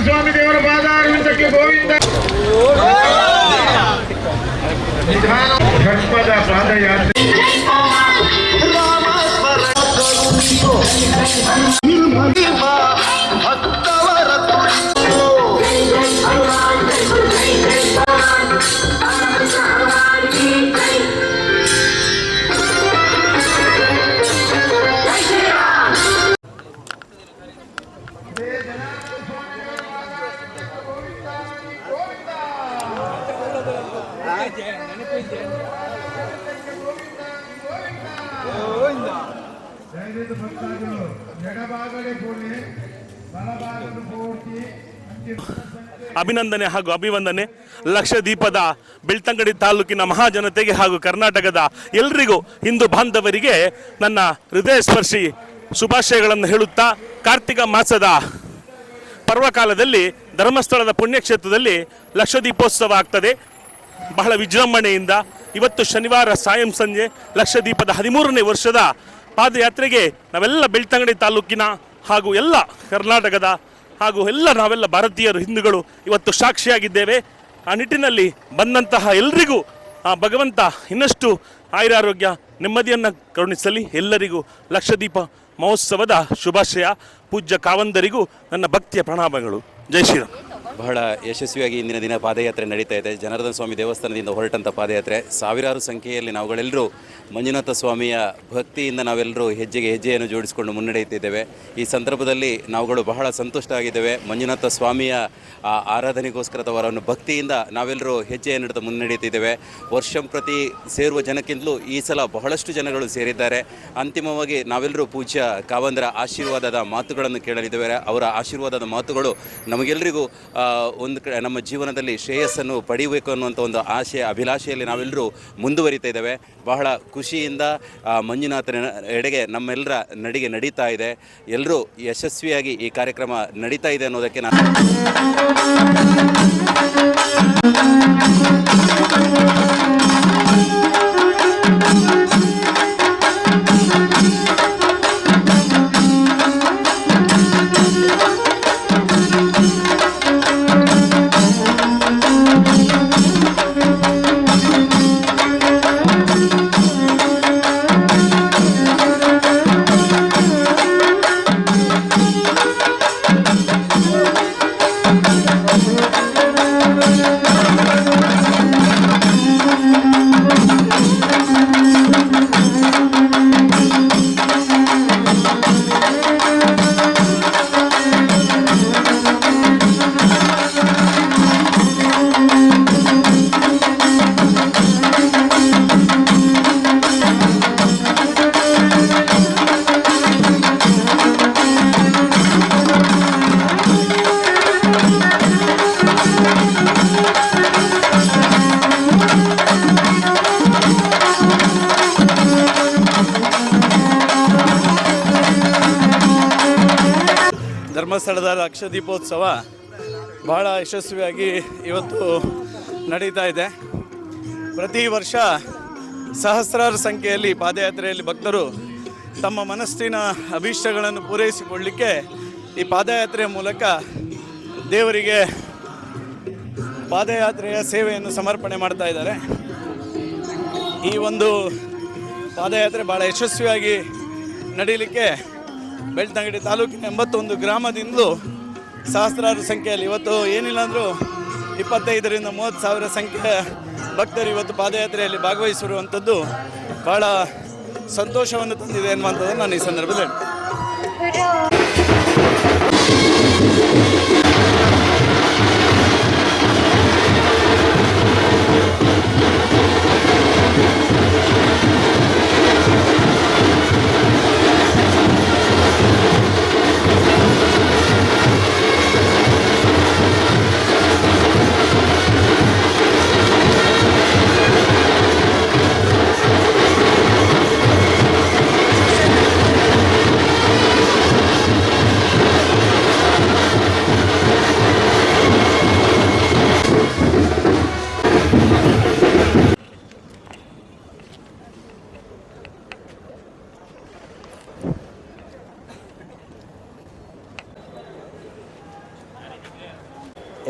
ಸ್ವಾಮಿ ದೇವರ ಪಾದಾರವಿಂದಕ್ಕೆ ಗೋವಿಂದ. ಷಟ್ಪದ ಪಾದಯಾತ್ರೆ ಅಭಿನಂದನೆ ಹಾಗೂ ಅಭಿವಂದನೆ. ಲಕ್ಷದೀಪದ ಬೆಳ್ತಂಗಡಿ ತಾಲೂಕಿನ ಮಹಾಜನತೆಗೆ ಹಾಗೂ ಕರ್ನಾಟಕದ ಎಲ್ರಿಗೂ ಹಿಂದೂ ಬಾಂಧವರಿಗೆ ನನ್ನ ಹೃದಯ ಸ್ಪರ್ಶಿ ಶುಭಾಶಯಗಳನ್ನು ಹೇಳುತ್ತಾ, ಕಾರ್ತಿಕ ಮಾಸದ ಪರ್ವಕಾಲದಲ್ಲಿ ಧರ್ಮಸ್ಥಳದ ಪುಣ್ಯಕ್ಷೇತ್ರದಲ್ಲಿ ಲಕ್ಷದೀಪೋತ್ಸವ ಆಗ್ತದೆ ಬಹಳ ವಿಜೃಂಭಣೆಯಿಂದ. ಇವತ್ತು ಶನಿವಾರ ಸಾಯಂ ಸಂಜೆ ಲಕ್ಷದೀಪದ 13ನೇ ವರ್ಷದ ಪಾದಯಾತ್ರೆಗೆ ನಾವೆಲ್ಲ ಬೆಳ್ತಂಗಡಿ ತಾಲೂಕಿನ ಹಾಗೂ ಎಲ್ಲ ಕರ್ನಾಟಕದ ಹಾಗೂ ನಾವೆಲ್ಲ ಭಾರತೀಯರು ಹಿಂದೂಗಳು ಇವತ್ತು ಸಾಕ್ಷಿಯಾಗಿದ್ದೇವೆ. ಆ ನಿಟ್ಟಿನಲ್ಲಿ ಬಂದಂತಹ ಎಲ್ರಿಗೂ ಭಗವಂತ ಇನ್ನಷ್ಟು ಆಯುರಾರೋಗ್ಯ ನೆಮ್ಮದಿಯನ್ನು ಕರುಣಿಸಲಿ. ಎಲ್ಲರಿಗೂ ಲಕ್ಷದೀಪ ಮಹೋತ್ಸವದ ಶುಭಾಶಯ. ಪೂಜ್ಯ ಕಾವಂದರಿಗೂ ನನ್ನ ಭಕ್ತಿಯ ಪ್ರಣಾಮಗಳು. ಜೈ ಶ್ರೀರಾಮ್. ಬಹಳ ಯಶಸ್ವಿಯಾಗಿ ಇಂದಿನ ದಿನ ಪಾದಯಾತ್ರೆ ನಡೀತಾ ಇದೆ. ಜನಾರ್ದನ ಸ್ವಾಮಿ ದೇವಸ್ಥಾನದಿಂದ ಹೊರಟಂಥ ಪಾದಯಾತ್ರೆ ಸಾವಿರಾರು ಸಂಖ್ಯೆಯಲ್ಲಿ ನಾವುಗಳೆಲ್ಲರೂ ಮಂಜುನಾಥ ಸ್ವಾಮಿಯ ಭಕ್ತಿಯಿಂದ ನಾವೆಲ್ಲರೂ ಹೆಜ್ಜೆಗೆ ಹೆಜ್ಜೆಯನ್ನು ಜೋಡಿಸಿಕೊಂಡು ಮುನ್ನಡೆಯುತ್ತಿದ್ದೇವೆ. ಈ ಸಂದರ್ಭದಲ್ಲಿ ನಾವುಗಳು ಬಹಳ ಸಂತುಷ್ಟ ಆಗಿದ್ದೇವೆ. ಮಂಜುನಾಥ ಸ್ವಾಮಿಯ ಆರಾಧನೆಗೋಸ್ಕರ ಅವರನ್ನು ಭಕ್ತಿಯಿಂದ ನಾವೆಲ್ಲರೂ ಹೆಜ್ಜೆಯನ್ನಿಡ್ದು ಮುನ್ನಡೆಯುತ್ತಿದ್ದೇವೆ. ವರ್ಷಂಪ್ರತಿ ಸೇರುವ ಜನಕ್ಕಿಂತಲೂ ಈ ಸಲ ಬಹಳಷ್ಟು ಜನಗಳು ಸೇರಿದ್ದಾರೆ. ಅಂತಿಮವಾಗಿ ನಾವೆಲ್ಲರೂ ಪೂಜ್ಯ ಕಾವಂದರ ಆಶೀರ್ವಾದದ ಮಾತುಗಳನ್ನು ಕೇಳಲಿದ್ದೇವೆ. ಅವರ ಆಶೀರ್ವಾದದ ಮಾತುಗಳು ನಮಗೆಲ್ಲರಿಗೂ ಒಂದು ಕಡೆ ನಮ್ಮ ಜೀವನದಲ್ಲಿ ಶ್ರೇಯಸ್ಸನ್ನು ಪಡೆಯಬೇಕು ಅನ್ನುವಂಥ ಒಂದು ಅಭಿಲಾಷೆಯಲ್ಲಿ ನಾವೆಲ್ಲರೂ ಮುಂದುವರಿತಾ ಇದ್ದೇವೆ. ಬಹಳ ಖುಷಿಯಿಂದ ಮಂಜುನಾಥನ ಎಡೆಗೆ ನಮ್ಮೆಲ್ಲರ ನಡಿಗೆ ನಡೀತಾ ಇದೆ. ಎಲ್ಲರೂ ಯಶಸ್ವಿಯಾಗಿ ಈ ಕಾರ್ಯಕ್ರಮ ನಡೀತಾ ಇದೆ ಅನ್ನೋದಕ್ಕೆ ನಾನು ಧರ್ಮಸ್ಥಳದ ಲಕ್ಷದೀಪೋತ್ಸವ ಬಹಳ ಯಶಸ್ವಿಯಾಗಿ ಇವತ್ತು ನಡೀತಾ ಇದೆ. ಪ್ರತಿ ವರ್ಷ ಸಹಸ್ರಾರು ಸಂಖ್ಯೆಯಲ್ಲಿ ಪಾದಯಾತ್ರೆಯಲ್ಲಿ ಭಕ್ತರು ತಮ್ಮ ಮನಸ್ಸಿನ ಅಭೀಷ್ಟಗಳನ್ನು ಪೂರೈಸಿಕೊಳ್ಳಲಿಕ್ಕೆ ಈ ಪಾದಯಾತ್ರೆಯ ಮೂಲಕ ದೇವರಿಗೆ ಪಾದಯಾತ್ರೆಯ ಸೇವೆಯನ್ನು ಸಮರ್ಪಣೆ ಮಾಡ್ತಾ ಇದ್ದಾರೆ. ಈ ಒಂದು ಪಾದಯಾತ್ರೆ ಭಾಳ ಯಶಸ್ವಿಯಾಗಿ ನಡೀಲಿಕ್ಕೆ ಬೆಳ್ತಂಗಡಿ ತಾಲೂಕಿನ 81 ಗ್ರಾಮದಿಂದಲೂ ಸಹಸ್ರಾರು ಸಂಖ್ಯೆಯಲ್ಲಿ ಇವತ್ತು ಏನಿಲ್ಲ ಅಂದರೂ 25,000 ರಿಂದ 30,000 ಸಂಖ್ಯೆಯ ಭಕ್ತರು ಇವತ್ತು ಪಾದಯಾತ್ರೆಯಲ್ಲಿ ಭಾಗವಹಿಸಿರುವಂಥದ್ದು ಭಾಳ ಸಂತೋಷವನ್ನು ತಂದಿದೆ ಅನ್ನುವಂಥದ್ದನ್ನು ನಾನು ಈ ಸಂದರ್ಭದಲ್ಲಿ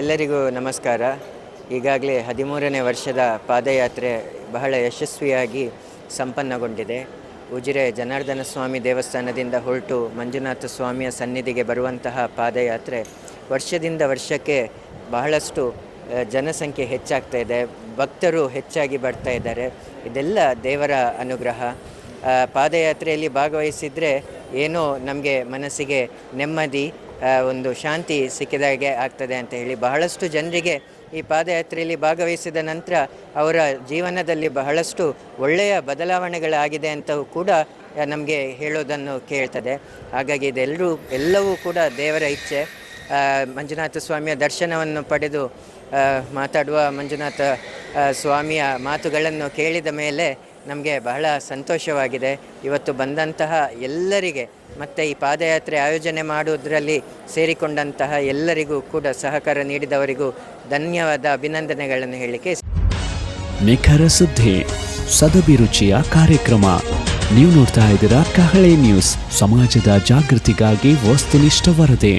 ಎಲ್ಲರಿಗೂ ನಮಸ್ಕಾರ. ಈಗಾಗಲೇ 13ನೇ ವರ್ಷದ ಪಾದಯಾತ್ರೆ ಬಹಳ ಯಶಸ್ವಿಯಾಗಿ ಸಂಪನ್ನಗೊಂಡಿದೆ. ಉಜಿರೆ ಜನಾರ್ದನ ಸ್ವಾಮಿ ದೇವಸ್ಥಾನದಿಂದ ಹೊರಟು ಮಂಜುನಾಥ ಸ್ವಾಮಿಯ ಸನ್ನಿಧಿಗೆ ಬರುವಂತಹ ಪಾದಯಾತ್ರೆ ವರ್ಷದಿಂದ ವರ್ಷಕ್ಕೆ ಬಹಳಷ್ಟು ಜನಸಂಖ್ಯೆ ಹೆಚ್ಚಾಗ್ತಾ ಇದೆ, ಭಕ್ತರು ಹೆಚ್ಚಾಗಿ ಬರ್ತಾ ಇದ್ದಾರೆ. ಇದೆಲ್ಲ ದೇವರ ಅನುಗ್ರಹ. ಪಾದಯಾತ್ರೆಯಲ್ಲಿ ಭಾಗವಹಿಸಿದರೆ ಏನೋ ನಮಗೆ ಮನಸ್ಸಿಗೆ ನೆಮ್ಮದಿ, ಒಂದು ಶಾಂತಿ ಸಿಕ್ಕಿದಾಗೆ ಆಗ್ತದೆ ಅಂತ ಹೇಳಿ ಬಹಳಷ್ಟು ಜನರಿಗೆ ಈ ಪಾದಯಾತ್ರೆಯಲ್ಲಿ ಭಾಗವಹಿಸಿದ ನಂತರ ಅವರ ಜೀವನದಲ್ಲಿ ಬಹಳಷ್ಟು ಒಳ್ಳೆಯ ಬದಲಾವಣೆಗಳಾಗಿದೆ ಅಂತವೂ ಕೂಡ ನಮಗೆ ಹೇಳೋದನ್ನು ಕೇಳ್ತದೆ. ಹಾಗಾಗಿ ಎಲ್ಲವೂ ಕೂಡ ದೇವರ ಇಚ್ಛೆ. ಮಂಜುನಾಥ ಸ್ವಾಮಿಯ ದರ್ಶನವನ್ನು ಪಡೆದು ಮಾತಾಡುವ ಮಂಜುನಾಥ ಸ್ವಾಮಿಯ ಮಾತುಗಳನ್ನು ಕೇಳಿದ ಮೇಲೆ ನಮಗೆ ಬಹಳ ಸಂತೋಷವಾಗಿದೆ. ಇವತ್ತು ಬಂದಂತಹ ಎಲ್ಲರಿಗೆ ಮತ್ತು ಈ ಪಾದಯಾತ್ರೆ ಆಯೋಜನೆ ಮಾಡುವುದರಲ್ಲಿ ಸೇರಿಕೊಂಡಂತಹ ಎಲ್ಲರಿಗೂ ಕೂಡ ಸಹಕಾರ ನೀಡಿದವರಿಗೂ ಧನ್ಯವಾದ, ಅಭಿನಂದನೆಗಳನ್ನು ಹೇಳಲಿಕ್ಕೆ. ನಿಖರ ಸುದ್ದಿ, ಸದಭಿರುಚಿಯ ಕಾರ್ಯಕ್ರಮ. ನೀವು ನೋಡ್ತಾ ಇದ್ದೀರಾ ಕಹಳೆ ನ್ಯೂಸ್, ಸಮಾಜದ ಜಾಗೃತಿಗಾಗಿ ವಸ್ತುನಿಷ್ಠ ವರದಿ.